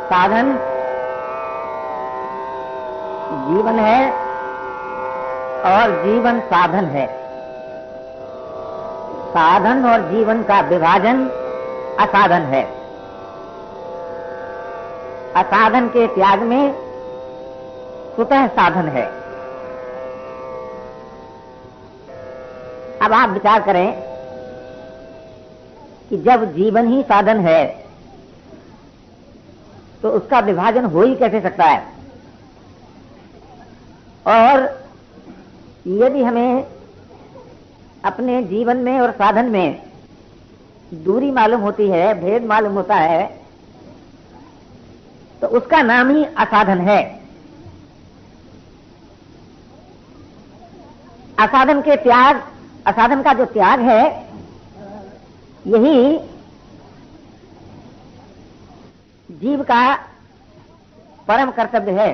साधन जीवन है और जीवन साधन है। साधन और जीवन का विभाजन असाधन है। असाधन के त्याग में स्वतः साधन है। अब आप विचार करें कि जब जीवन ही साधन है तो उसका विभाजन हो ही कैसे सकता है। और यदि हमें अपने जीवन में और साधन में दूरी मालूम होती है, भेद मालूम होता है, तो उसका नाम ही असाधन है। असाधन के त्याग, असाधन का जो त्याग है, यही जीव का परम कर्तव्य है।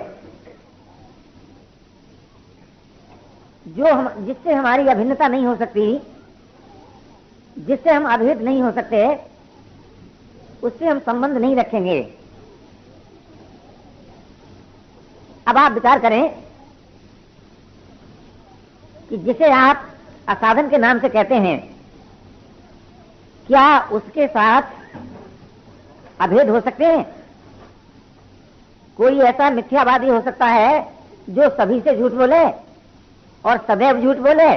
जिससे हमारी अभिन्नता नहीं हो सकती, जिससे हम अभेद नहीं हो सकते, उससे हम संबंध नहीं रखेंगे। अब आप विचार करें कि जिसे आप असाधन के नाम से कहते हैं, क्या उसके साथ अभेद हो सकते हैं? कोई ऐसा मिथ्यावादी हो सकता है जो सभी से झूठ बोले और सदैव झूठ बोले,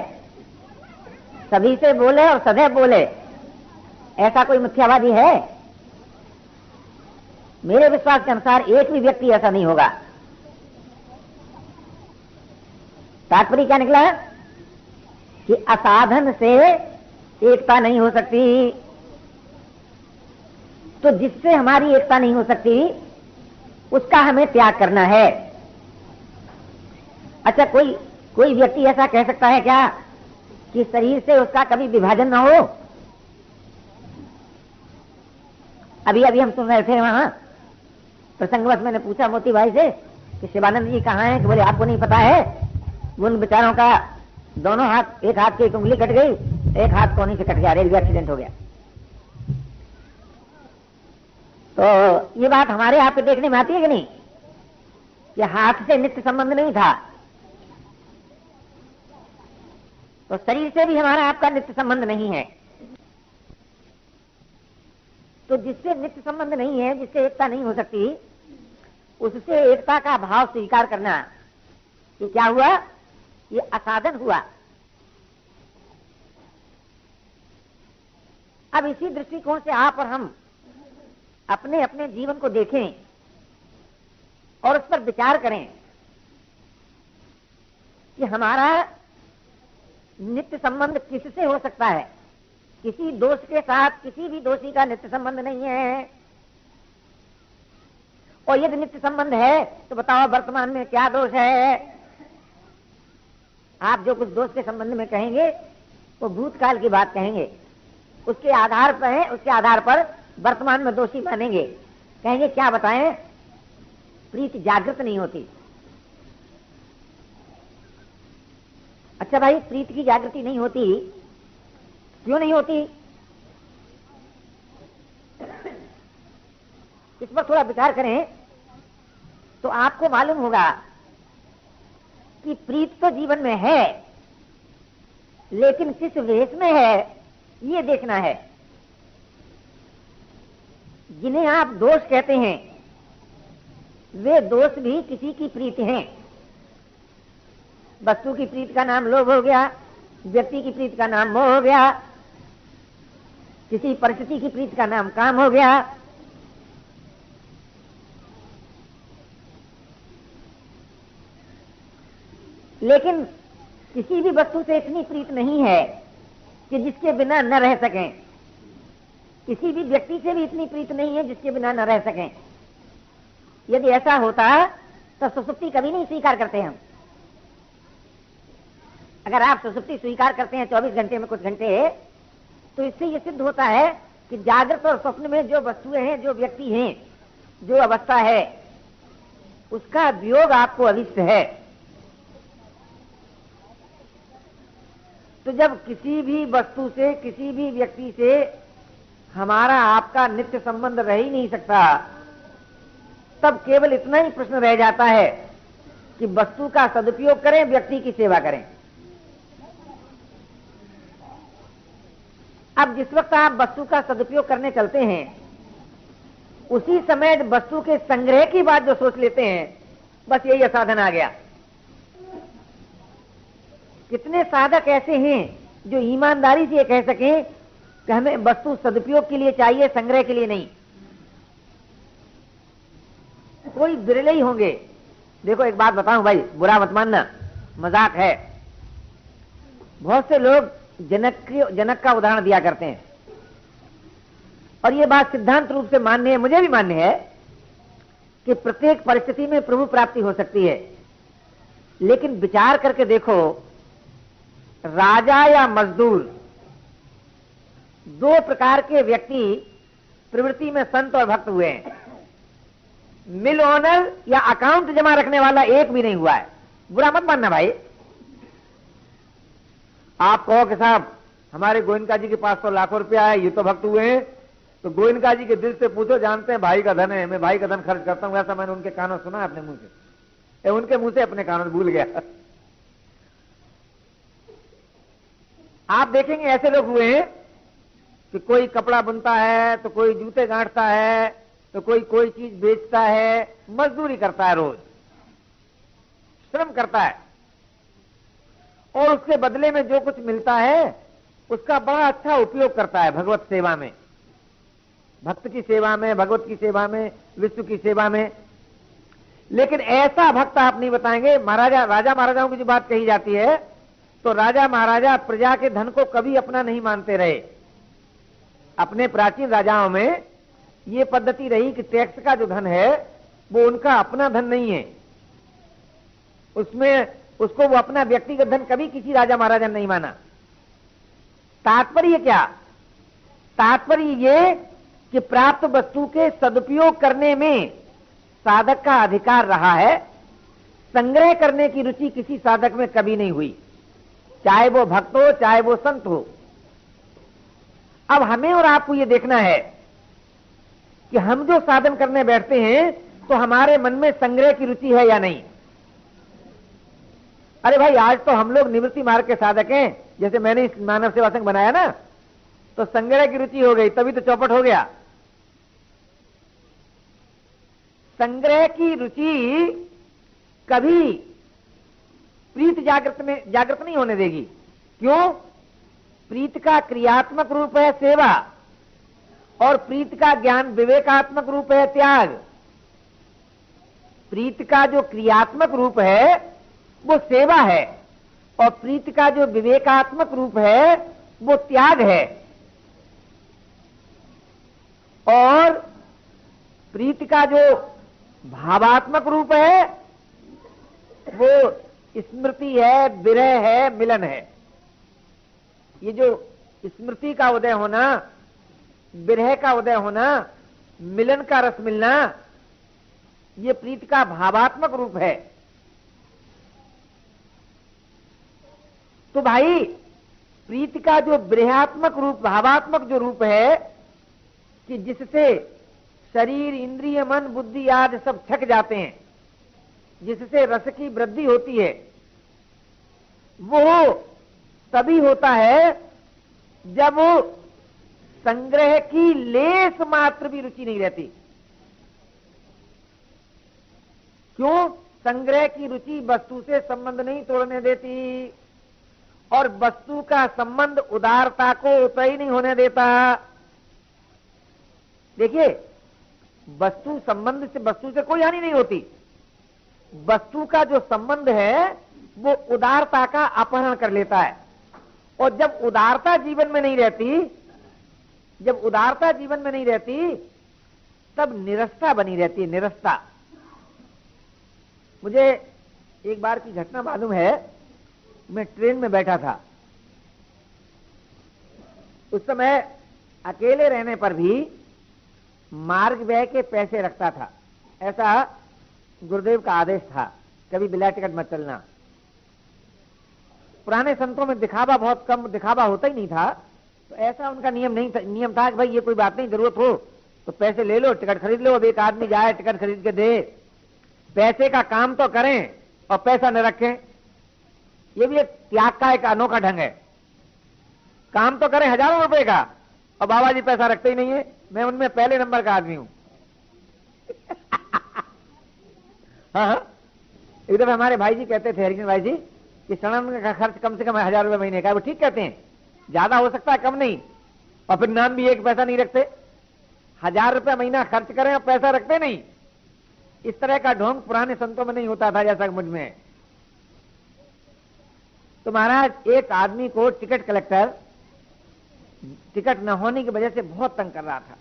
सभी से बोले और सदैव बोले? ऐसा कोई मिथ्यावादी है? मेरे विश्वास के अनुसार एक भी व्यक्ति ऐसा नहीं होगा। तात्पर्य क्या निकला कि असाधन से एकता नहीं हो सकती। तो जिससे हमारी एकता नहीं हो सकती उसका हमें त्याग करना है। अच्छा, कोई व्यक्ति ऐसा कह सकता है क्या कि शरीर से उसका कभी विभाजन ना हो? अभी हम सुन रहे थे, वहां प्रसंगवश मैंने पूछा मोती भाई से कि शिवानंद जी कहाँ हैं, कि बोले आपको नहीं पता है। उन बेचारों का दोनों हाथ, एक हाथ की एक उंगली कट गई, एक हाथ कोनी से कट गया, रेलवे एक्सीडेंट हो गया। तो ये बात हमारे आपके देखने में आती है कि नहीं? ये हाथ से नित्य संबंध नहीं था, तो शरीर से भी हमारा आपका नित्य संबंध नहीं है। तो जिससे नित्य संबंध नहीं है, जिससे एकता नहीं हो सकती, उससे एकता का भाव स्वीकार करना, ये क्या हुआ? ये असाधन हुआ। अब इसी दृष्टिकोण से आप और हम अपने अपने जीवन को देखें और उस पर विचार करें कि हमारा नित्य संबंध किससे हो सकता है। किसी दोष के साथ किसी भी दोषी का नित्य संबंध नहीं है। और यदि नित्य संबंध है तो बताओ वर्तमान में क्या दोष है? आप जो कुछ दोष के संबंध में कहेंगे वो भूतकाल की बात कहेंगे, उसके आधार पर वर्तमान में दोषी मानेंगे। कहेंगे क्या बताएं, प्रीति जागृत नहीं होती। अच्छा भाई, प्रीति की जागृति नहीं होती, क्यों नहीं होती? इस पर थोड़ा विचार करें तो आपको मालूम होगा कि प्रीत तो जीवन में है, लेकिन किस वेश में है ये देखना है। जिन्हें आप दोष कहते हैं वे दोष भी किसी की प्रीति हैं। वस्तु की प्रीति का नाम लोभ हो गया, व्यक्ति की प्रीति का नाम मोह हो गया, किसी परिस्थिति की प्रीति का नाम काम हो गया। लेकिन किसी भी वस्तु से इतनी प्रीत नहीं है कि जिसके बिना न रह सकें। किसी भी व्यक्ति से भी इतनी प्रीत नहीं है जिसके बिना न रह सकें। यदि ऐसा होता तो सुसुप्ति कभी नहीं स्वीकार करते हम। अगर आप सुसुप्ति स्वीकार करते हैं 24 घंटे में कुछ घंटे, तो इससे यह सिद्ध होता है कि जागृत और स्वप्न में जो वस्तुएं हैं, जो व्यक्ति हैं, जो अवस्था है, उसका वियोग आपको अविष्ट है। तो जब किसी भी वस्तु से, किसी भी व्यक्ति से हमारा आपका नित्य संबंध रह ही नहीं सकता, तब केवल इतना ही प्रश्न रह जाता है कि वस्तु का सदुपयोग करें, व्यक्ति की सेवा करें। अब जिस वक्त आप वस्तु का सदुपयोग करने चलते हैं, उसी समय वस्तु के संग्रह की बात जो सोच लेते हैं, बस यही असाधन आ गया। कितने साधक ऐसे हैं जो ईमानदारी से ये कह सकें कि हमें वस्तु सदुपयोग के लिए चाहिए, संग्रह के लिए नहीं। कोई बिरले ही होंगे। देखो एक बात बताऊं भाई, बुरा मत मानना, मजाक है। बहुत से लोग जनक का उदाहरण दिया करते हैं, और ये बात सिद्धांत रूप से मान्य है, मुझे भी मान्य है कि प्रत्येक परिस्थिति में प्रभु प्राप्ति हो सकती है। लेकिन विचार करके देखो, राजा या मजदूर, दो प्रकार के व्यक्ति प्रवृत्ति में संत और भक्त हुए हैं। मिल ओनर या अकाउंट जमा रखने वाला एक भी नहीं हुआ है। बुरा मत मानना भाई। आप कहो कि साहब हमारे गोयनका जी के पास तो लाखों रुपया है, ये तो भक्त हुए हैं, तो गोयनका जी के दिल से पूछो, जानते हैं भाई का धन है, मैं भाई का धन खर्च करता हूं। ऐसा मैंने उनके कानों सुना अपने मुंह से, उनके मुंह से अपने कानों भूल गया। आप देखेंगे ऐसे लोग हुए हैं कि कोई कपड़ा बुनता है, तो कोई जूते गांठता है, तो कोई चीज बेचता है, मजदूरी करता है, रोज श्रम करता है, और उसके बदले में जो कुछ मिलता है उसका बड़ा अच्छा उपयोग करता है भगवत सेवा में, भक्त की सेवा में, भगवत की सेवा में, विश्व की सेवा में। लेकिन ऐसा भक्त आप नहीं बताएंगे। राजा महाराजाओं की जो बात कही जाती है, तो राजा महाराजा प्रजा के धन को कभी अपना नहीं मानते रहे। अपने प्राचीन राजाओं में ये पद्धति रही कि टैक्स का जो धन है वो उनका अपना धन नहीं है, उसको वो अपना व्यक्तिगत धन कभी किसी राजा महाराजा ने नहीं माना। तात्पर्य क्या? तात्पर्य ये कि प्राप्त वस्तु के सदुपयोग करने में साधक का अधिकार रहा है, संग्रह करने की रुचि किसी साधक में कभी नहीं हुई, चाहे वो भक्त हो चाहे वो संत हो। अब हमें और आपको ये देखना है कि हम जो साधन करने बैठते हैं तो हमारे मन में संग्रह की रुचि है या नहीं। अरे भाई, आज तो हम लोग निवृत्ति मार्ग के साधक हैं। जैसे मैंने इस मानव सेवा संघ बनाया ना, तो संग्रह की रुचि हो गई, तभी तो चौपट हो गया। संग्रह की रुचि कभी प्रीत जागृत नहीं होने देगी। क्यों? प्रीत का क्रियात्मक रूप है सेवा, और प्रीत का ज्ञान विवेकात्मक रूप है त्याग। प्रीत का जो क्रियात्मक रूप है वो सेवा है, और प्रीत का जो विवेकात्मक रूप है वो त्याग है। और प्रीत का जो भावात्मक रूप है वो स्मृति है, विरह है, मिलन है। ये जो स्मृति का उदय होना, विरह का उदय होना, मिलन का रस मिलना, ये प्रीत का भावात्मक रूप है। तो भाई, प्रीत का जो विरहात्मक रूप, भावात्मक जो रूप है कि जिससे शरीर, इंद्रिय, मन, बुद्धि आदि सब थक जाते हैं, जिससे रस की वृद्धि होती है, वो तभी होता है जब वो संग्रह की लेस मात्र भी रुचि नहीं रहती। क्यों? संग्रह की रुचि वस्तु से संबंध नहीं तोड़ने देती, और वस्तु का संबंध उदारता को उतई ही नहीं होने देता। देखिए, वस्तु से कोई हानि नहीं होती। वस्तु का जो संबंध है वो उदारता का अपहरण कर लेता है, और जब उदारता जीवन में नहीं रहती, तब निरस्ता बनी रहती है, निरस्ता। मुझे एक बार की घटना मालूम है। मैं ट्रेन में बैठा था, उस समय अकेले रहने पर भी मार्ग व्यय के पैसे रखता था, ऐसा गुरुदेव का आदेश था, कभी बिना टिकट मत चलना। पुराने संतों में दिखावा बहुत कम, दिखावा होता ही नहीं था, तो ऐसा उनका नियम था कि भाई ये कोई बात नहीं, जरूरत हो तो पैसे ले लो, टिकट खरीद लो। अब एक आदमी जाए टिकट खरीद के दे, पैसे का काम तो करें और पैसा न रखें, ये भी एक त्याग का एक अनोखा ढंग है। काम तो करें हजारों रुपए का और बाबा जी पैसा रखते ही नहीं है। मैं उनमें पहले नंबर का आदमी हूं। हाँ, एक दफे हमारे भाई जी कहते थे, हरिजन भाई जी, कि सड़न का खर्च कम से कम 1000 रुपए महीने का है। वो ठीक कहते हैं, ज्यादा हो सकता है, कम नहीं। और फिर नाम भी एक पैसा नहीं रखते। 1000 रुपए महीना खर्च करें और पैसा रखते नहीं। इस तरह का ढोंग पुराने संतों में नहीं होता था जैसा मुझ में। तो महाराज एक आदमी को टिकट कलेक्टर टिकट न होने की वजह से बहुत तंग कर रहा था।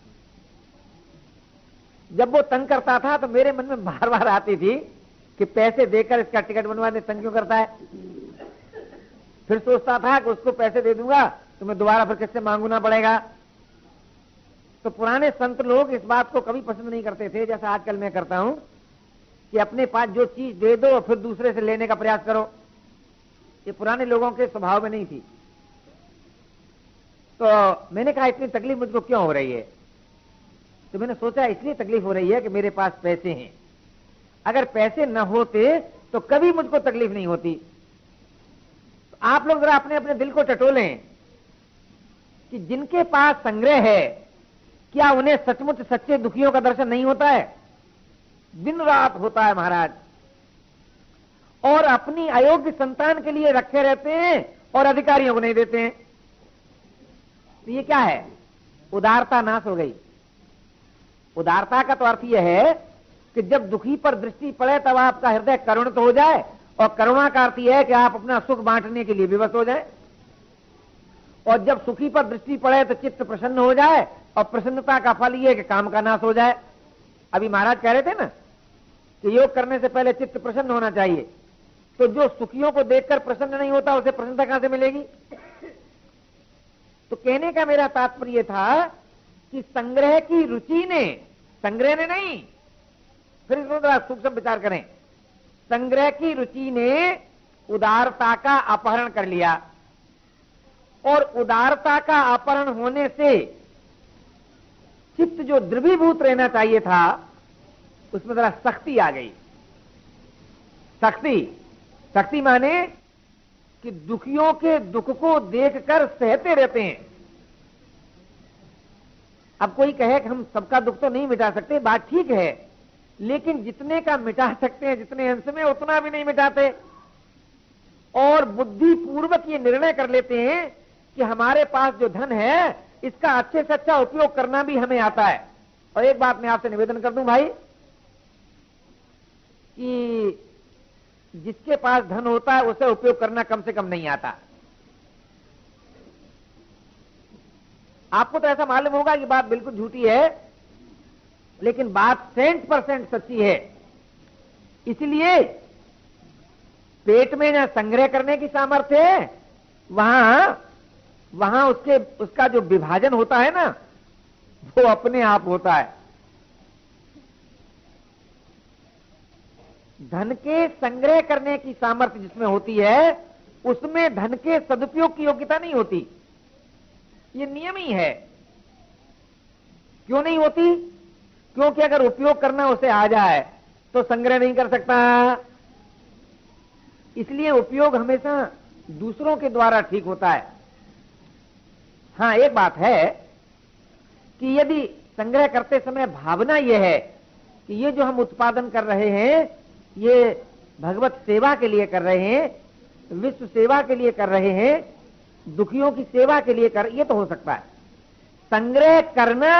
जब वो तंग करता था तो मेरे मन में बार बार आती थी कि पैसे देकर इसका टिकट बनवाने तंग क्यों करता है। फिर सोचता था कि उसको पैसे दे दूंगा तो मैं दोबारा फिर किससे मांगना पड़ेगा। तो पुराने संत लोग इस बात को कभी पसंद नहीं करते थे जैसा आजकल मैं करता हूं कि अपने पास जो चीज दे दो और फिर दूसरे से लेने का प्रयास करो। ये पुराने लोगों के स्वभाव में नहीं थी। तो मैंने कहा इतनी तकलीफ मुझको क्यों हो रही है। तो मैंने सोचा इसलिए तकलीफ हो रही है कि मेरे पास पैसे हैं। अगर पैसे न होते तो कभी मुझको तकलीफ नहीं होती। तो आप लोग जरा अपने अपने दिल को टटोलें कि जिनके पास संग्रह है क्या उन्हें सचमुच सच्चे दुखियों का दर्शन नहीं होता है। दिन रात होता है महाराज। और अपनी अयोग्य संतान के लिए रखे रहते हैं और अधिकारियों को नहीं देते हैं। तो ये क्या है, उदारता नाश हो गई। उदारता का तो अर्थ यह है कि जब दुखी पर दृष्टि पड़े तब आपका हृदय करुणित हो जाए, और करुणा का अर्थ यह है कि आप अपना सुख बांटने के लिए विवश हो जाए। और जब सुखी पर दृष्टि पड़े तो चित्त प्रसन्न हो जाए, और प्रसन्नता का फल यह है कि काम का नाश हो जाए। अभी महाराज कह रहे थे ना कि योग करने से पहले चित्त प्रसन्न होना चाहिए। तो जो सुखियों को देखकर प्रसन्न नहीं होता उसे प्रसन्नता कहां से मिलेगी। तो कहने का मेरा तात्पर्य था कि संग्रह की रुचि ने, संग्रह ने नहीं, फिर इसमें थोड़ा सूक्ष्म विचार करें, संग्रह की रुचि ने उदारता का अपहरण कर लिया। और उदारता का अपहरण होने से चित्त जो द्रवीभूत रहना चाहिए था उसमें जरा सख्ती आ गई। सख्ती माने कि दुखियों के दुख को देखकर सहते रहते हैं। अब कोई कहे कि हम सबका दुख तो नहीं मिटा सकते, बात ठीक है, लेकिन जितने का मिटा सकते हैं जितने अंश में, उतना भी नहीं मिटाते। और बुद्धि पूर्वक ये निर्णय कर लेते हैं कि हमारे पास जो धन है इसका अच्छे से अच्छा उपयोग करना भी हमें आता है। और एक बात मैं आपसे निवेदन कर दूं भाई, कि जिसके पास धन होता है उसे उपयोग करना कम से कम नहीं आता। आपको तो ऐसा मालूम होगा कि बात बिल्कुल झूठी है, लेकिन बात 100% सच्ची है। इसलिए पेट में जहां संग्रह करने की सामर्थ्य है वहां उसका जो विभाजन होता है ना वो अपने आप होता है। धन के संग्रह करने की सामर्थ्य जिसमें होती है उसमें धन के सदुपयोग की योग्यता नहीं होती। ये नियम ही है। क्यों नहीं होती? क्योंकि अगर उपयोग करना उसे आ जाए तो संग्रह नहीं कर सकता। इसलिए उपयोग हमेशा दूसरों के द्वारा ठीक होता है। हां, एक बात है कि यदि संग्रह करते समय भावना यह है कि ये जो हम उत्पादन कर रहे हैं ये भगवत सेवा के लिए कर रहे हैं, विश्व सेवा के लिए कर रहे हैं, दुखियों की सेवा के लिए कर, ये तो हो सकता है। संग्रह करना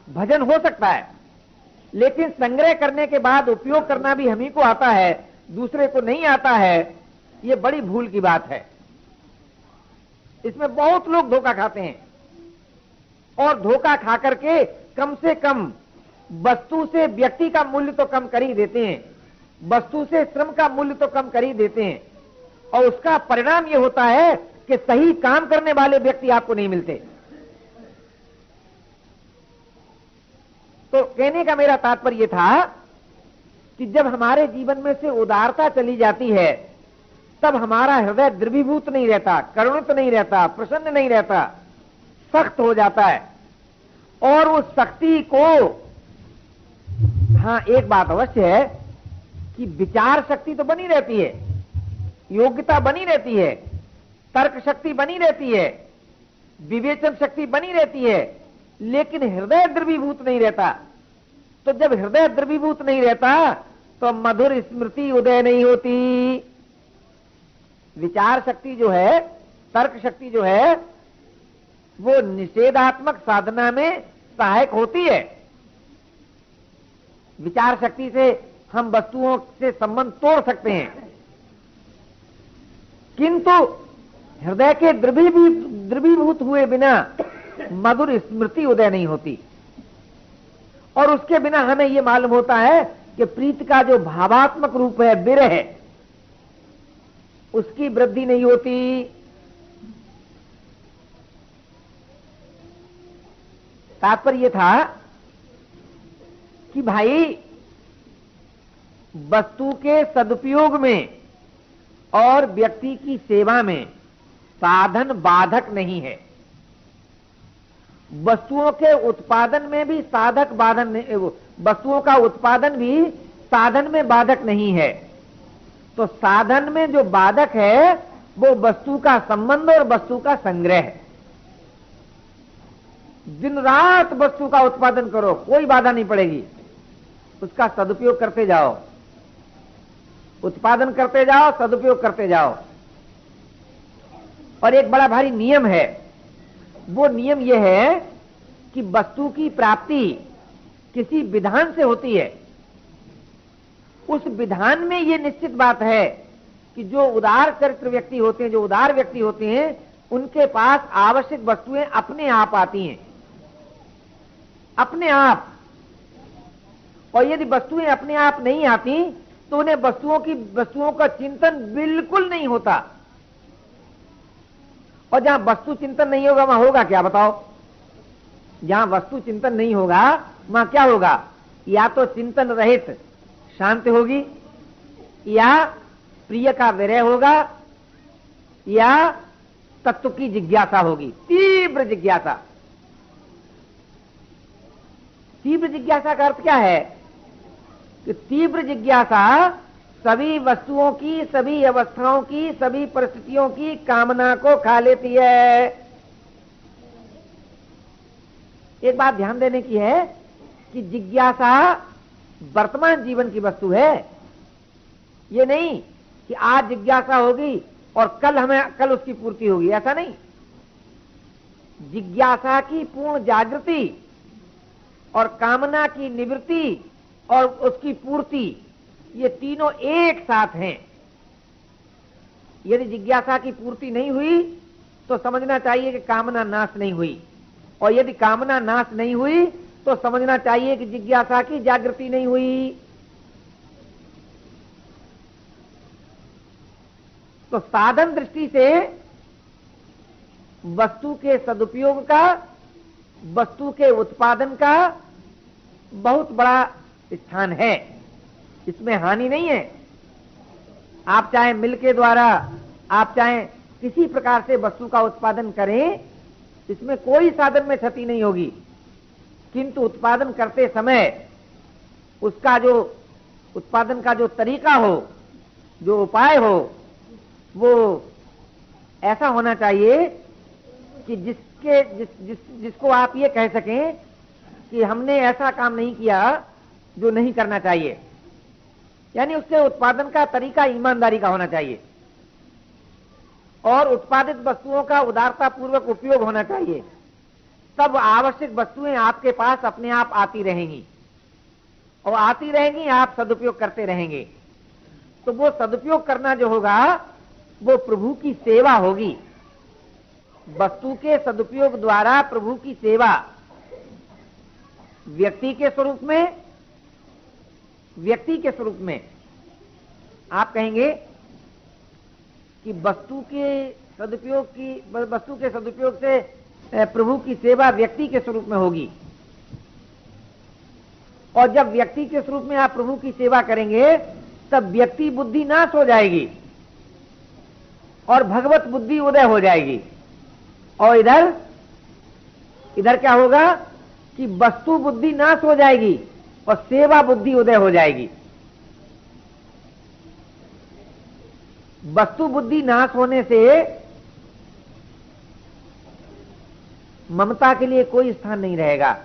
भजन हो सकता है, लेकिन संग्रह करने के बाद उपयोग करना भी हम ही को आता है, दूसरे को नहीं आता है, ये बड़ी भूल की बात है। इसमें बहुत लोग धोखा खाते हैं और धोखा खा करके कम से कम वस्तु से व्यक्ति का मूल्य तो कम कर ही देते हैं, वस्तु से श्रम का मूल्य तो कम कर ही देते हैं, और उसका परिणाम यह होता है कि सही काम करने वाले व्यक्ति आपको नहीं मिलते। तो कहने का मेरा तात्पर्य था कि जब हमारे जीवन में से उदारता चली जाती है तब हमारा हृदय द्रवीभूत नहीं रहता, करुणित नहीं रहता, प्रसन्न नहीं रहता, सख्त हो जाता है। और उस शक्ति को, हाँ एक बात अवश्य है कि विचार शक्ति तो बनी रहती है, योग्यता बनी रहती है, तर्क शक्ति बनी रहती है, विवेचन शक्ति बनी रहती है, लेकिन हृदय द्रवीभूत नहीं रहता। तो जब हृदय द्रवीभूत नहीं रहता तो मधुर स्मृति उदय नहीं होती। विचार शक्ति जो है, तर्क शक्ति जो है, वो निषेधात्मक साधना में सहायक होती है। विचार शक्ति से हम वस्तुओं से संबंध तोड़ सकते हैं, किंतु हृदय के द्रवीभूत हुए बिना मधुर स्मृति उदय नहीं होती। और उसके बिना हमें यह मालूम होता है कि प्रीति का जो भावात्मक रूप है, विरह, उसकी वृद्धि नहीं होती। तात्पर्य था कि भाई वस्तु के सदुपयोग में और व्यक्ति की सेवा में साधन बाधक नहीं है। वस्तुओं के उत्पादन में भी साधक बाधन नहीं, वस्तुओं का उत्पादन भी साधन में बाधक नहीं है। तो साधन में जो बाधक है वो वस्तु का संबंध और वस्तु का संग्रह है। दिन रात वस्तु का उत्पादन करो, कोई बाधा नहीं पड़ेगी, उसका सदुपयोग करते जाओ, उत्पादन करते जाओ, सदुपयोग करते जाओ। और एक बड़ा भारी नियम है, वो नियम यह है कि वस्तु की प्राप्ति किसी विधान से होती है। उस विधान में यह निश्चित बात है कि जो उदार चरित्र व्यक्ति होते हैं, जो उदार व्यक्ति होते हैं, उनके पास आवश्यक वस्तुएं अपने आप आती हैं, अपने आप। और यदि वस्तुएं अपने आप नहीं आती तो उन्हें वस्तुओं का चिंतन बिल्कुल नहीं होता। और जहां वस्तु चिंतन नहीं होगा वहां होगा क्या बताओ? जहां वस्तु चिंतन नहीं होगा वहां क्या होगा? या तो चिंतन रहित शांति होगी, या प्रिय का विरह होगा, या तत्व की जिज्ञासा होगी, तीव्र जिज्ञासा। तीव्र जिज्ञासा का अर्थ क्या है? कि तीव्र जिज्ञासा सभी वस्तुओं की, सभी अवस्थाओं की, सभी परिस्थितियों की कामना को खा लेती है। एक बात ध्यान देने की है कि जिज्ञासा वर्तमान जीवन की वस्तु है। ये नहीं कि आज जिज्ञासा होगी और कल उसकी पूर्ति होगी, ऐसा नहीं। जिज्ञासा की पूर्ण जागृति और कामना की निवृत्ति और उसकी पूर्ति, ये तीनों एक साथ हैं। यदि जिज्ञासा की पूर्ति नहीं हुई तो समझना चाहिए कि कामना नाश नहीं हुई, और यदि कामना नाश नहीं हुई तो समझना चाहिए कि जिज्ञासा की जागृति नहीं हुई। तो साधन दृष्टि से वस्तु के सदुपयोग का, वस्तु के उत्पादन का बहुत बड़ा स्थान है, इसमें हानि नहीं है। आप चाहे मिल के द्वारा, आप चाहे किसी प्रकार से वस्तु का उत्पादन करें, इसमें कोई साधन में क्षति नहीं होगी, किंतु उत्पादन करते समय उसका जो उत्पादन का जो तरीका हो, जो उपाय हो, वो ऐसा होना चाहिए कि जिसको आप ये कह सकें कि हमने ऐसा काम नहीं किया जो नहीं करना चाहिए। यानी उससे उत्पादन का तरीका ईमानदारी का होना चाहिए, और उत्पादित वस्तुओं का उदारता पूर्वक उपयोग होना चाहिए। तब आवश्यक वस्तुएं आपके पास अपने आप आती रहेंगी, और आती रहेंगी, आप सदुपयोग करते रहेंगे। तो वो सदुपयोग करना जो होगा वो प्रभु की सेवा होगी। वस्तु के सदुपयोग द्वारा प्रभु की सेवा व्यक्ति के स्वरूप में आप कहेंगे कि वस्तु के सदुपयोग से प्रभु की सेवा व्यक्ति के स्वरूप में होगी। और जब व्यक्ति के स्वरूप में आप प्रभु की सेवा करेंगे तब व्यक्ति बुद्धि नाश हो जाएगी और भगवत बुद्धि उदय हो जाएगी। और इधर क्या होगा कि वस्तु बुद्धि नाश हो जाएगी और सेवा बुद्धि उदय हो जाएगी। वस्तु बुद्धि नाश होने से ममता के लिए कोई स्थान नहीं रहेगा।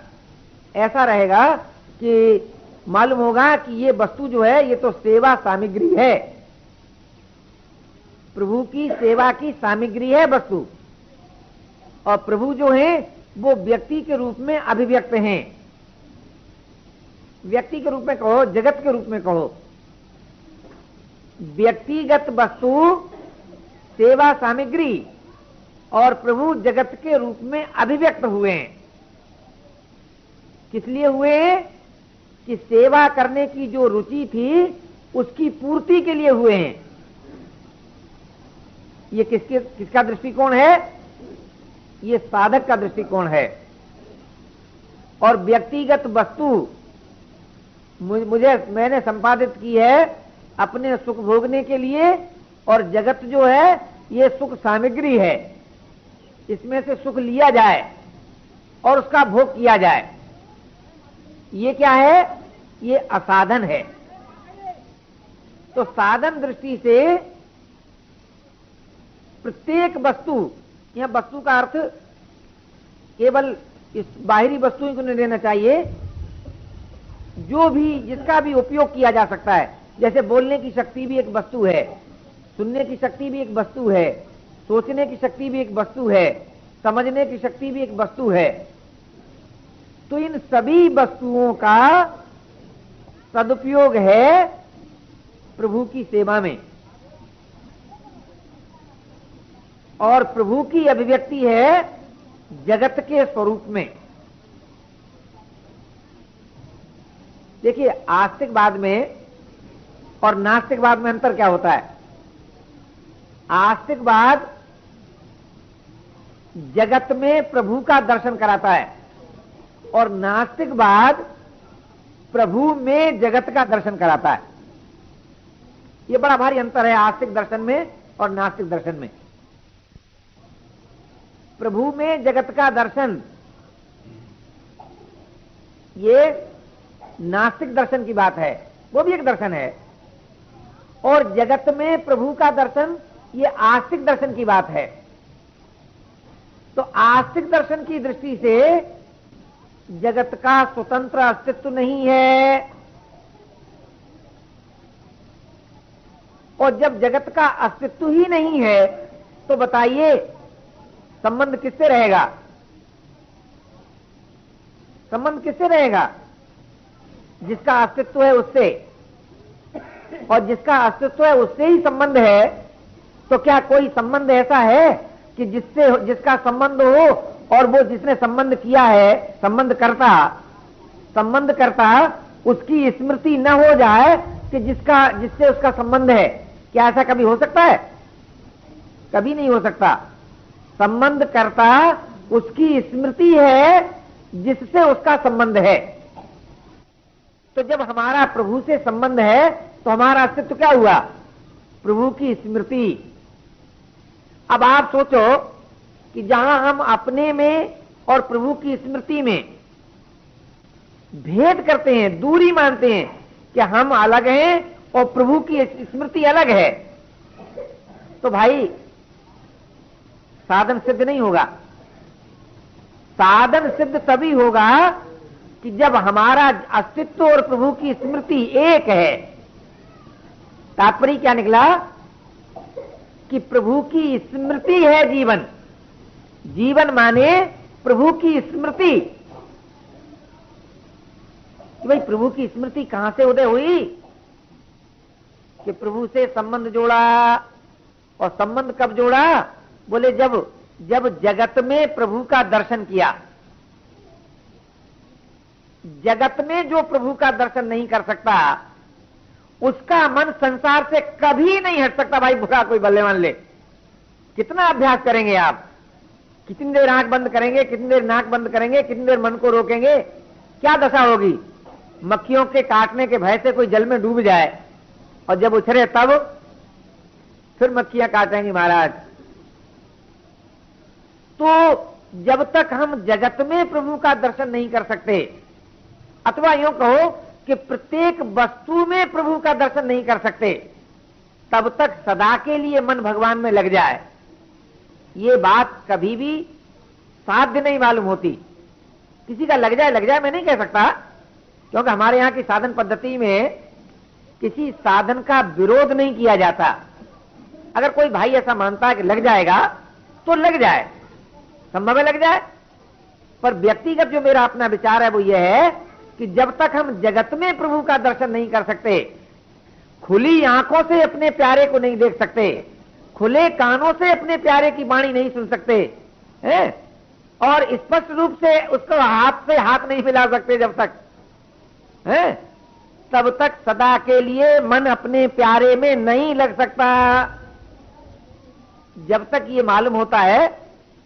ऐसा रहेगा कि मालूम होगा कि ये वस्तु जो है ये तो सेवा सामग्री है, प्रभु की सेवा की सामग्री है वस्तु, और प्रभु जो है वो व्यक्ति के रूप में अभिव्यक्त हैं। व्यक्ति के रूप में कहो, जगत के रूप में कहो, व्यक्तिगत वस्तु सेवा सामग्री और प्रभु जगत के रूप में अभिव्यक्त हुए हैं। किस लिए हुए हैं? कि सेवा करने की जो रुचि थी उसकी पूर्ति के लिए हुए हैं। ये किसका दृष्टिकोण है? ये साधक का दृष्टिकोण है। और व्यक्तिगत वस्तु मैंने संपादित की है अपने सुख भोगने के लिए, और जगत जो है ये सुख सामग्री है, इसमें से सुख लिया जाए और उसका भोग किया जाए। ये क्या है? ये असाधन है। तो साधन दृष्टि से प्रत्येक वस्तु, यह वस्तु का अर्थ केवल इस बाहरी वस्तु को नहीं लेना चाहिए, जो भी जिसका भी उपयोग किया जा सकता है। जैसे बोलने की शक्ति भी एक वस्तु है, सुनने की शक्ति भी एक वस्तु है, सोचने की शक्ति भी एक वस्तु है, समझने की शक्ति भी एक वस्तु है। तो इन सभी वस्तुओं का सदुपयोग है प्रभु की सेवा में, और प्रभु की अभिव्यक्ति है जगत के स्वरूप में। देखिए, आस्तिकवाद में और नास्तिकवाद में अंतर क्या होता है? आस्तिकवाद जगत में प्रभु का दर्शन कराता है, और नास्तिकवाद प्रभु में जगत का दर्शन कराता है। यह बड़ा भारी अंतर है आस्तिक दर्शन में और नास्तिक दर्शन में। प्रभु में जगत का दर्शन ये नास्तिक दर्शन की बात है, वो भी एक दर्शन है, और जगत में प्रभु का दर्शन ये आस्तिक दर्शन की बात है। तो आस्तिक दर्शन की दृष्टि से जगत का स्वतंत्र अस्तित्व नहीं है, और जब जगत का अस्तित्व ही नहीं है तो बताइए संबंध किससे रहेगा? संबंध किससे रहेगा? जिसका अस्तित्व है उससे, और जिसका अस्तित्व है उससे ही संबंध है। तो क्या कोई संबंध ऐसा है कि जिसका संबंध हो और वो जिसने संबंध किया है, संबंध करता उसकी स्मृति न हो जाए कि जिससे उसका संबंध है? क्या ऐसा कभी हो सकता है? कभी नहीं हो सकता। संबंध करता उसकी स्मृति है जिससे उसका संबंध है। तो जब हमारा प्रभु से संबंध है तो हमारा अस्तित्व क्या हुआ? प्रभु की स्मृति। अब आप सोचो कि जहां हम अपने में और प्रभु की स्मृति में भेद करते हैं, दूरी मानते हैं कि हम अलग हैं और प्रभु की स्मृति अलग है, तो भाई साधन सिद्ध नहीं होगा। साधन सिद्ध तभी होगा कि जब हमारा अस्तित्व और प्रभु की स्मृति एक है। तात्पर्य क्या निकला? कि प्रभु की स्मृति है जीवन। जीवन माने प्रभु की स्मृति। कि भाई प्रभु की स्मृति कहां से उदय हुई? कि प्रभु से संबंध जोड़ा। और संबंध कब जोड़ा? बोले जब जगत में प्रभु का दर्शन किया। जगत में जो प्रभु का दर्शन नहीं कर सकता उसका मन संसार से कभी नहीं हट सकता। भाई बुरा कोई बल्ले मान ले। कितना अभ्यास करेंगे आप? कितनी देर आंख बंद करेंगे, कितनी देर नाक बंद करेंगे, कितनी देर मन को रोकेंगे? क्या दशा होगी? मक्खियों के काटने के भय से कोई जल में डूब जाए और जब उछरे तब फिर मक्खियां काटेंगी महाराज। तो जब तक हम जगत में प्रभु का दर्शन नहीं कर सकते, अथवा यूं कहो कि प्रत्येक वस्तु में प्रभु का दर्शन नहीं कर सकते, तब तक सदा के लिए मन भगवान में लग जाए, ये बात कभी भी साध्य नहीं मालूम होती। किसी का लग जाए मैं नहीं कह सकता, क्योंकि हमारे यहां की साधन पद्धति में किसी साधन का विरोध नहीं किया जाता। अगर कोई भाई ऐसा मानता है कि लग जाएगा तो लग जाए, संभव है लग जाए, पर व्यक्तिगत जो मेरा अपना विचार है वो ये है कि जब तक हम जगत में प्रभु का दर्शन नहीं कर सकते, खुली आंखों से अपने प्यारे को नहीं देख सकते, खुले कानों से अपने प्यारे की वाणी नहीं सुन सकते हैं, और स्पष्ट रूप से उसको हाथ से हाथ नहीं मिला सकते जब तक है, तब तक सदा के लिए मन अपने प्यारे में नहीं लग सकता। जब तक ये मालूम होता है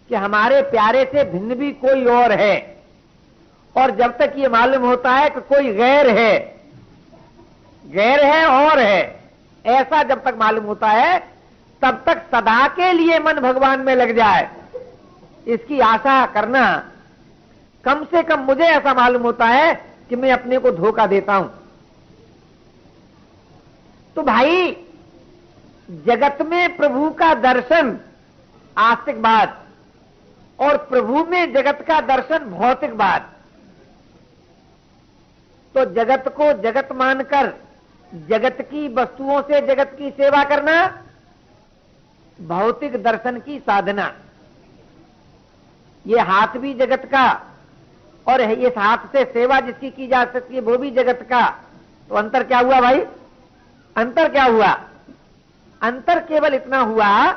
कि हमारे प्यारे से भिन्न भी कोई और है, और जब तक ये मालूम होता है कि कोई गैर है और है, ऐसा जब तक मालूम होता है, तब तक सदा के लिए मन भगवान में लग जाए, इसकी आशा करना, कम से कम मुझे ऐसा मालूम होता है कि मैं अपने को धोखा देता हूं। तो भाई, जगत में प्रभु का दर्शन आस्तिक बात, और प्रभु में जगत का दर्शन भौतिक बात। तो जगत को जगत मानकर जगत की वस्तुओं से जगत की सेवा करना भौतिक दर्शन की साधना। ये हाथ भी जगत का, और इस हाथ से सेवा जिसकी की जा सकती है वो भी जगत का। तो अंतर क्या हुआ भाई? अंतर क्या हुआ? अंतर केवल इतना हुआ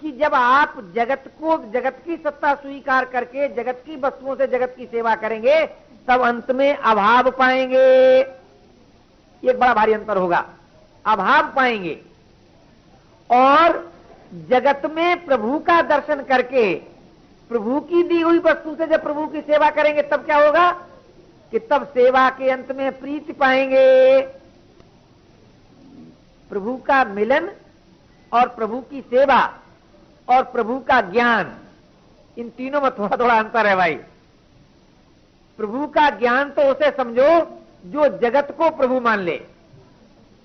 कि जब आप जगत को, जगत की सत्ता स्वीकार करके जगत की वस्तुओं से जगत की सेवा करेंगे, तब अंत में अभाव पाएंगे। एक बड़ा भारी अंतर होगा, अभाव पाएंगे। और जगत में प्रभु का दर्शन करके प्रभु की दी हुई वस्तु से जब प्रभु की सेवा करेंगे, तब क्या होगा कि तब सेवा के अंत में प्रीति पाएंगे। प्रभु का मिलन और प्रभु की सेवा और प्रभु का ज्ञान, इन तीनों में थोड़ा थोड़ा अंतर है भाई। प्रभु का ज्ञान तो उसे समझो जो जगत को प्रभु मान ले।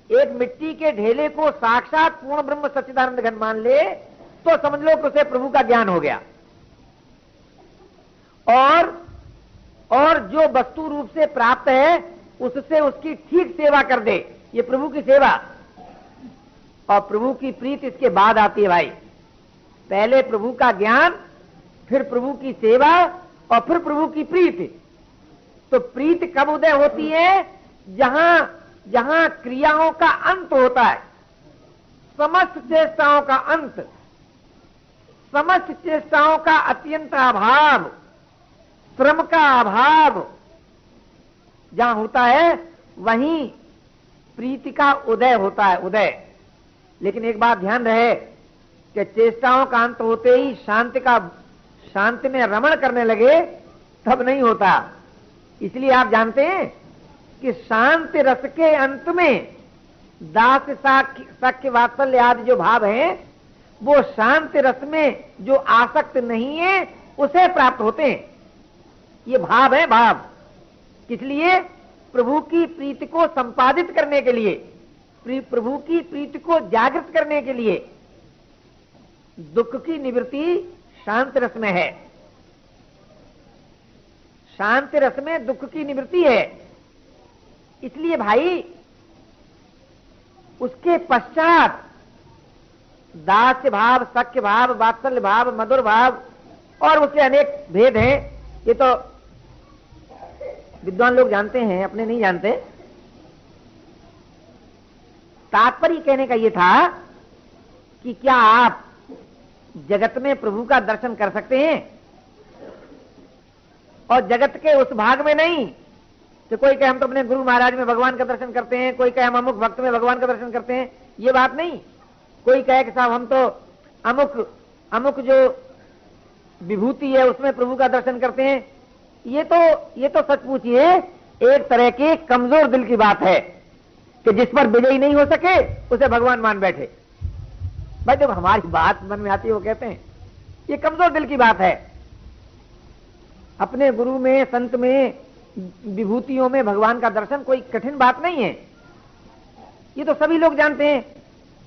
एक मिट्टी के ढेले को साक्षात पूर्ण ब्रह्म सच्चिदानंद घन मान ले तो समझ लो कि उसे प्रभु का ज्ञान हो गया। और जो वस्तु रूप से प्राप्त है उससे उसकी ठीक सेवा कर दे, ये प्रभु की सेवा। और प्रभु की प्रीति इसके बाद आती है भाई। पहले प्रभु का ज्ञान, फिर प्रभु की सेवा, और फिर प्रभु की प्रीति। तो प्रीति कब उदय होती है? जहां क्रियाओं का अंत होता है, समस्त चेष्टाओं का अंत, समस्त चेष्टाओं का अत्यंत अभाव, श्रम का अभाव जहां होता है, वहीं प्रीति का उदय होता है, उदय। लेकिन एक बात ध्यान रहे कि चेष्टाओं का अंत होते ही शांति में रमण करने लगे, तब नहीं होता। इसलिए आप जानते हैं कि शांति रस के अंत में दास सख्य वात्सल्य आदि जो भाव हैं, वो शांति रस में जो आसक्त नहीं है उसे प्राप्त होते हैं। ये भाव है, भाव। इसलिए प्रभु की प्रीति को संपादित करने के लिए, प्रभु की प्रीति को जागृत करने के लिए दुख की निवृत्ति शांति रस में है। शांति रस में दुख की निवृत्ति है। इसलिए भाई, उसके पश्चात दास्य भाव, सख्य भाव, वात्सल्य भाव, मधुर भाव, और उसके अनेक भेद हैं। ये तो विद्वान लोग जानते हैं, अपने नहीं जानते। तात्पर्य कहने का ये था कि क्या आप जगत में प्रभु का दर्शन कर सकते हैं, और जगत के उस भाग में नहीं कि कोई कहे हम तो अपने गुरु महाराज में भगवान का दर्शन करते हैं, कोई कहे हम अमुक भक्त में भगवान का दर्शन करते हैं, ये बात नहीं। कोई कहे कि साहब हम तो अमुक जो विभूति है उसमें प्रभु का दर्शन करते हैं। ये तो सच पूछिए एक तरह की कमजोर दिल की बात है कि जिस पर विजयी नहीं हो सके उसे भगवान मान बैठे। भाई जब हमारी बात मन में आती है वो कहते हैं ये कमजोर दिल की बात है। अपने गुरु में, संत में, विभूतियों में भगवान का दर्शन कोई कठिन बात नहीं है। ये तो सभी लोग जानते हैं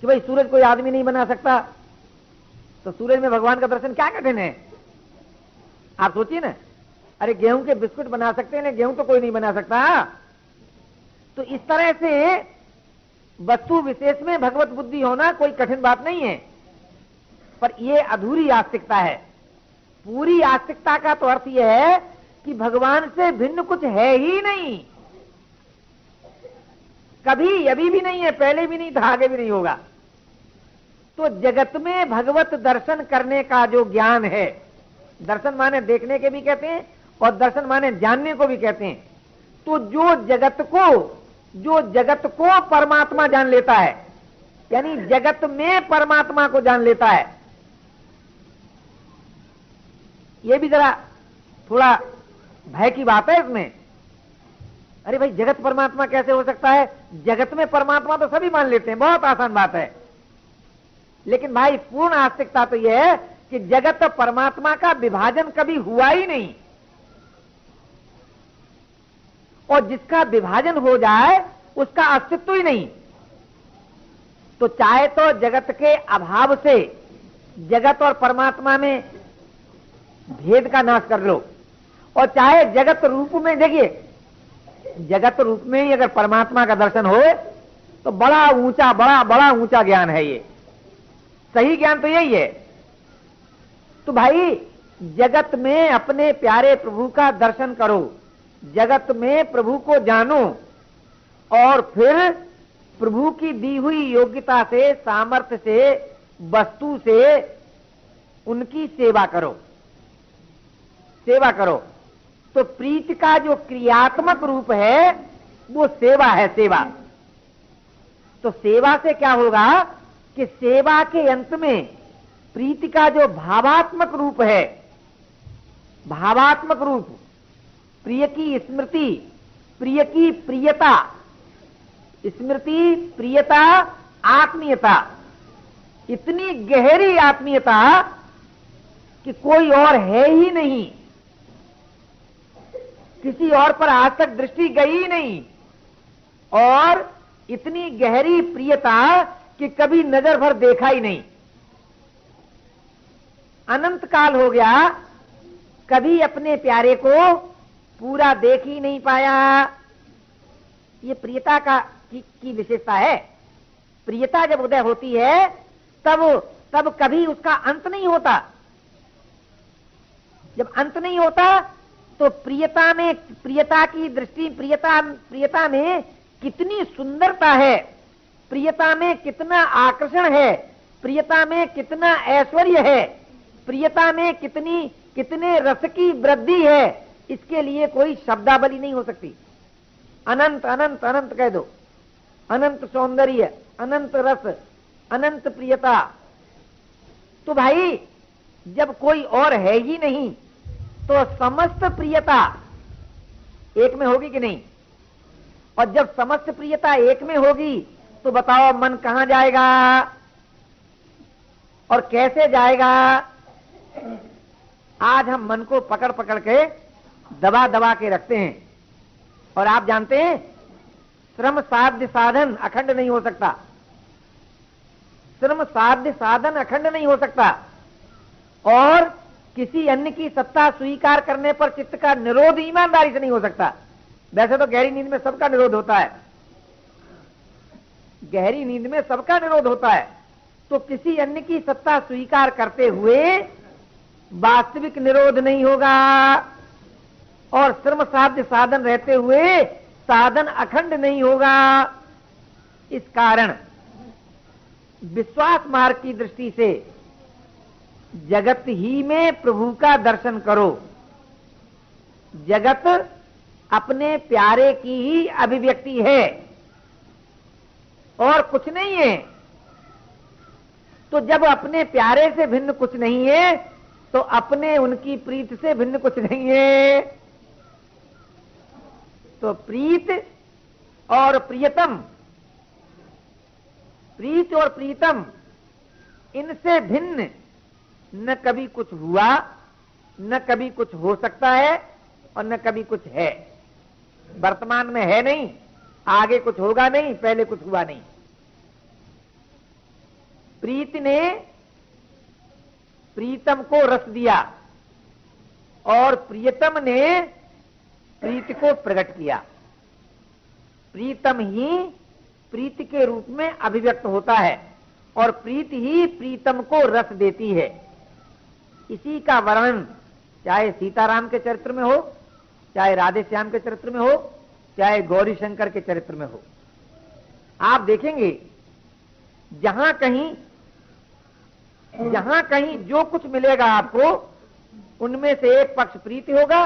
कि भाई सूरज कोई आदमी नहीं बना सकता, तो सूरज में भगवान का दर्शन क्या कठिन है? आप सोचिए ना, अरे गेहूं के बिस्कुट बना सकते हैं, गेहूं तो कोई नहीं बना सकता। तो इस तरह से वस्तु विशेष में भगवत बुद्धि होना कोई कठिन बात नहीं है, पर यह अधूरी आस्तिकता है। पूरी आस्तिकता का तो अर्थ यह है कि भगवान से भिन्न कुछ है ही नहीं, कभी, अभी भी नहीं है, पहले भी नहीं था, आगे भी नहीं होगा। तो जगत में भगवत दर्शन करने का जो ज्ञान है, दर्शन माने देखने के भी कहते हैं और दर्शन माने जानने को भी कहते हैं। तो जो जगत को परमात्मा जान लेता है, यानी जगत में परमात्मा को जान लेता है, यह भी जरा थोड़ा भय की बात है इसमें। अरे भाई, जगत परमात्मा कैसे हो सकता है? जगत में परमात्मा तो सभी मान लेते हैं, बहुत आसान बात है। लेकिन भाई, पूर्ण आस्तिकता तो यह है कि जगत परमात्मा का विभाजन कभी हुआ ही नहीं, और जिसका विभाजन हो जाए उसका अस्तित्व ही नहीं। तो चाहे तो जगत के अभाव से जगत और परमात्मा में भेद का नाश कर लो, और चाहे जगत रूप में, देखिए जगत रूप में ही अगर परमात्मा का दर्शन हो तो बड़ा ऊंचा ज्ञान है। ये सही ज्ञान तो यही है। तो भाई, जगत में अपने प्यारे प्रभु का दर्शन करो, जगत में प्रभु को जानो, और फिर प्रभु की दी हुई योग्यता से, सामर्थ्य से, वस्तु से उनकी सेवा करो। तो प्रीति का जो क्रियात्मक रूप है वो सेवा है, सेवा। तो सेवा से क्या होगा कि सेवा के अंत में प्रीति का जो भावात्मक रूप है, भावात्मक रूप, प्रिय की स्मृति, प्रिय की प्रियता, स्मृति, प्रियता, आत्मीयता, इतनी गहरी आत्मीयता कि कोई और है ही नहीं, किसी और पर आज तक दृष्टि गई ही नहीं, और इतनी गहरी प्रियता कि कभी नजर भर देखा ही नहीं। अनंत काल हो गया, कभी अपने प्यारे को पूरा देख ही नहीं पाया। ये प्रियता की विशेषता है। प्रियता जब उदय होती है तब कभी उसका अंत नहीं होता। जब अंत नहीं होता तो प्रियता की दृष्टि, प्रियता में कितनी सुंदरता है, प्रियता में कितना आकर्षण है, प्रियता में कितना ऐश्वर्य है, प्रियता में कितने रस की वृद्धि है, इसके लिए कोई शब्दावली नहीं हो सकती। अनंत अनंत अनंत कह दो, अनंत सौंदर्य, अनंत रस, अनंत प्रियता। तो भाई, जब कोई और है ही नहीं तो समस्त प्रियता एक में होगी कि नहीं? और जब समस्त प्रियता एक में होगी तो बताओ मन कहां जाएगा और कैसे जाएगा? आज हम मन को पकड़ पकड़ के, दबा दबा के रखते हैं, और आप जानते हैं श्रम साध्य साधन अखंड नहीं हो सकता। श्रम साध्य साधन अखंड नहीं हो सकता, और किसी अन्य की सत्ता स्वीकार करने पर चित्त का निरोध ईमानदारी से नहीं हो सकता। वैसे तो गहरी नींद में सबका निरोध होता है, गहरी नींद में सबका निरोध होता है। तो किसी अन्य की सत्ता स्वीकार करते हुए वास्तविक निरोध नहीं होगा, और श्रम साध्य साधन रहते हुए साधन अखंड नहीं होगा। इस कारण विश्वास मार्ग की दृष्टि से जगत ही में प्रभु का दर्शन करो। जगत अपने प्यारे की ही अभिव्यक्ति है और कुछ नहीं है। तो जब अपने प्यारे से भिन्न कुछ नहीं है तो अपने उनकी प्रीत से भिन्न कुछ नहीं है। तो प्रीत और प्रियतम, प्रीत और प्रीतम, इनसे भिन्न न कभी कुछ हुआ न कभी कुछ हो सकता है और न कभी कुछ है। वर्तमान में है नहीं, आगे कुछ होगा नहीं, पहले कुछ हुआ नहीं। प्रीति ने प्रीतम को रस दिया और प्रियतम ने प्रीति को प्रकट किया। प्रीतम ही प्रीति के रूप में अभिव्यक्त होता है और प्रीति ही प्रीतम को रस देती है। इसी का वर्णन चाहे सीताराम के चरित्र में हो, चाहे राधे श्याम के चरित्र में हो, चाहे गौरी शंकर के चरित्र में हो। आप देखेंगे जहां कहीं जो कुछ मिलेगा आपको, उनमें से एक पक्ष प्रीति होगा,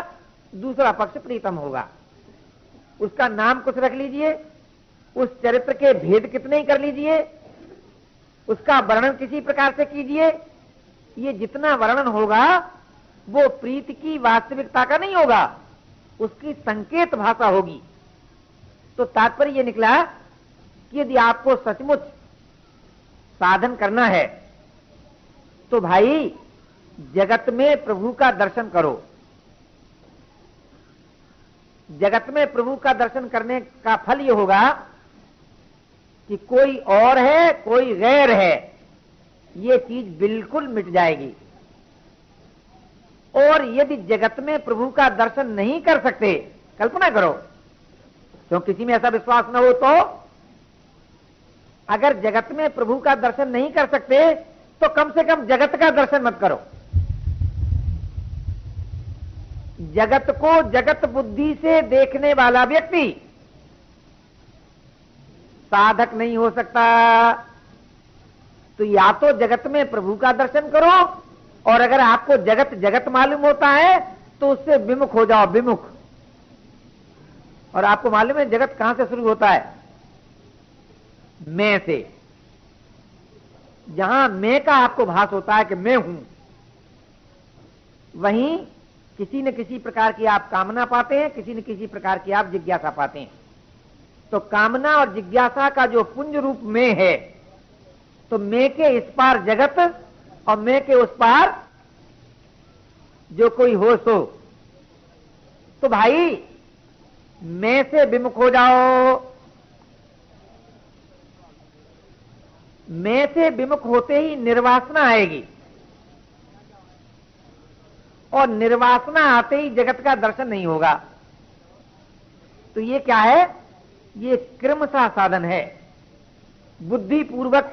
दूसरा पक्ष प्रीतम होगा। उसका नाम कुछ रख लीजिए, उस चरित्र के भेद कितने ही कर लीजिए, उसका वर्णन किसी प्रकार से कीजिए, ये जितना वर्णन होगा वो प्रीति की वास्तविकता का नहीं होगा, उसकी संकेत भाषा होगी। तो तात्पर्य ये निकला कि यदि आपको सचमुच साधन करना है तो भाई जगत में प्रभु का दर्शन करो। जगत में प्रभु का दर्शन करने का फल ये होगा कि कोई और है, कोई गैर है, ये चीज बिल्कुल मिट जाएगी। और यदि जगत में प्रभु का दर्शन नहीं कर सकते, कल्पना करो, तो किसी में ऐसा विश्वास न हो तो अगर जगत में प्रभु का दर्शन नहीं कर सकते तो कम से कम जगत का दर्शन मत करो। जगत को जगत बुद्धि से देखने वाला व्यक्ति साधक नहीं हो सकता। तो या तो जगत में प्रभु का दर्शन करो, और अगर आपको जगत जगत मालूम होता है तो उससे विमुख हो जाओ, विमुख। और आपको मालूम है जगत कहां से शुरू होता है? मैं से। जहां मैं का आपको भास होता है कि मैं हूं, वहीं किसी न किसी प्रकार की आप कामना पाते हैं, किसी न किसी प्रकार की आप जिज्ञासा पाते हैं। तो कामना और जिज्ञासा का जो पुंज रूप में है, तो मैं के इस पार जगत और मैं के उस पार जो कोई हो सो। तो भाई मैं से विमुख हो जाओ। मैं से विमुख होते ही निर्वासना आएगी, और निर्वासना आते ही जगत का दर्शन नहीं होगा। तो ये क्या है? ये क्रमशः साधन है, बुद्धि पूर्वक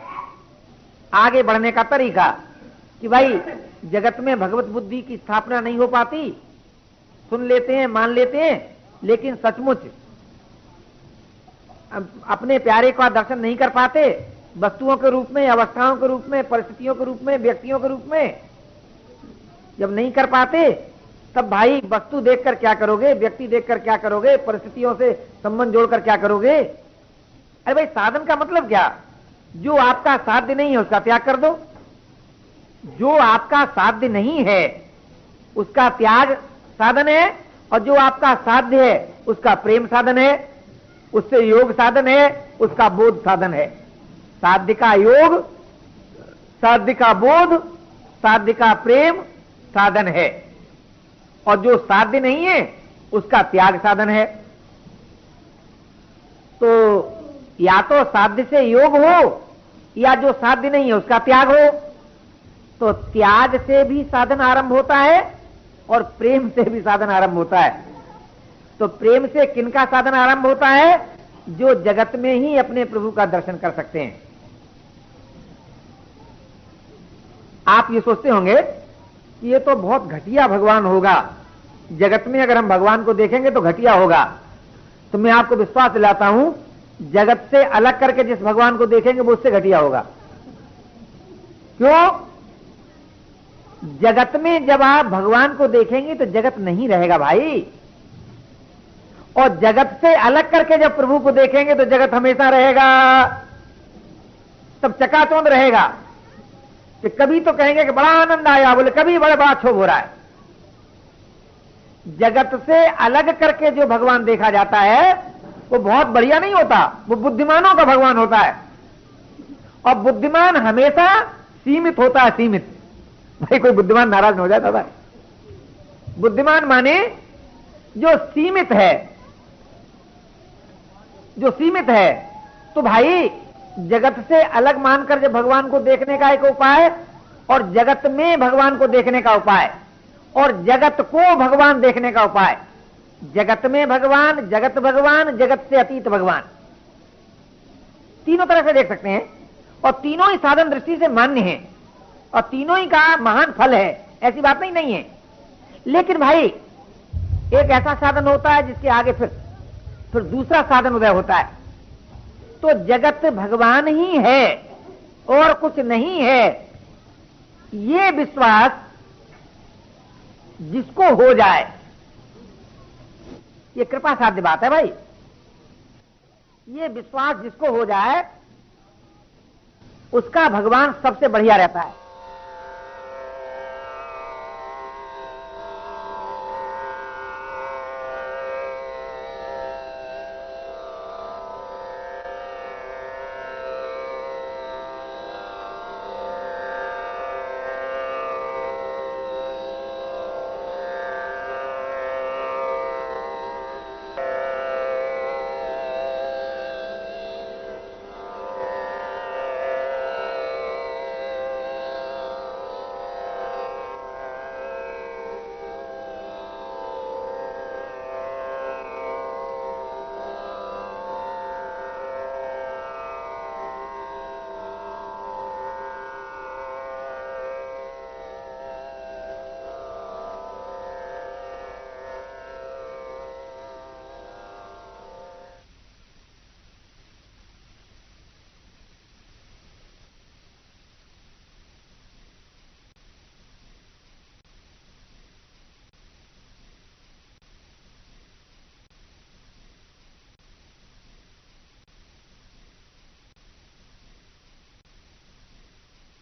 आगे बढ़ने का तरीका। कि भाई जगत में भगवत बुद्धि की स्थापना नहीं हो पाती, सुन लेते हैं, मान लेते हैं, लेकिन सचमुच अपने प्यारे का दर्शन नहीं कर पाते। वस्तुओं के रूप में, अवस्थाओं के रूप में, परिस्थितियों के रूप में, व्यक्तियों के रूप में जब नहीं कर पाते, तब भाई वस्तु देखकर क्या करोगे, व्यक्ति देखकर क्या करोगे, परिस्थितियों से संबंध जोड़कर क्या करोगे? अरे भाई साधन का मतलब क्या? जो आपका साध्य नहीं है उसका त्याग कर दो। जो आपका साध्य नहीं है उसका त्याग साधन है, और जो आपका साध्य है उसका प्रेम साधन है, उससे योग साधन है, उसका बोध साधन है। साध्य का योग, साध्य का बोध, साध्य का प्रेम साधन है, और जो साध्य नहीं है उसका त्याग साधन है। तो या तो साध्य से योग हो, या जो साध्य नहीं है उसका त्याग हो। तो त्याग से भी साधन आरंभ होता है और प्रेम से भी साधन आरंभ होता है। तो प्रेम से किनका साधन आरंभ होता है? जो जगत में ही अपने प्रभु का दर्शन कर सकते हैं। आप ये सोचते होंगे कि ये तो बहुत घटिया भगवान होगा, जगत में अगर हम भगवान को देखेंगे तो घटिया होगा। तो मैं आपको विश्वास दिलाता हूं, जगत से अलग करके जिस भगवान को देखेंगे वो उससे घटिया होगा। क्यों? जगत में जब आप भगवान को देखेंगे तो जगत नहीं रहेगा भाई, और जगत से अलग करके जब प्रभु को देखेंगे तो जगत हमेशा रहेगा, तब चकाचौंध रहेगा। कि कभी तो कहेंगे कि बड़ा आनंद आया, बोले कभी बड़ा क्षोभ हो रहा है। जगत से अलग करके जो भगवान देखा जाता है वो बहुत बढ़िया नहीं होता, वो बुद्धिमानों का भगवान होता है। और बुद्धिमान हमेशा सीमित होता है, सीमित। भाई कोई बुद्धिमान नाराज न हो जाता है, बुद्धिमान माने जो सीमित है, जो सीमित है। तो भाई जगत से अलग मानकर जब भगवान को देखने का एक उपाय, और जगत में भगवान को देखने का उपाय, और जगत को भगवान देखने का उपाय। जगत में भगवान, जगत भगवान, जगत से अतीत भगवान, तीनों तरह से देख सकते हैं, और तीनों ही साधन दृष्टि से मान्य हैं, और तीनों ही का महान फल है, ऐसी बात नहीं है। लेकिन भाई एक ऐसा साधन होता है जिसके आगे फिर दूसरा साधन उदय होता है। तो जगत भगवान ही है और कुछ नहीं है, ये विश्वास जिसको हो जाए, ये कृपा साध्य बात है भाई। ये विश्वास जिसको हो जाए उसका भगवान सबसे बढ़िया रहता है।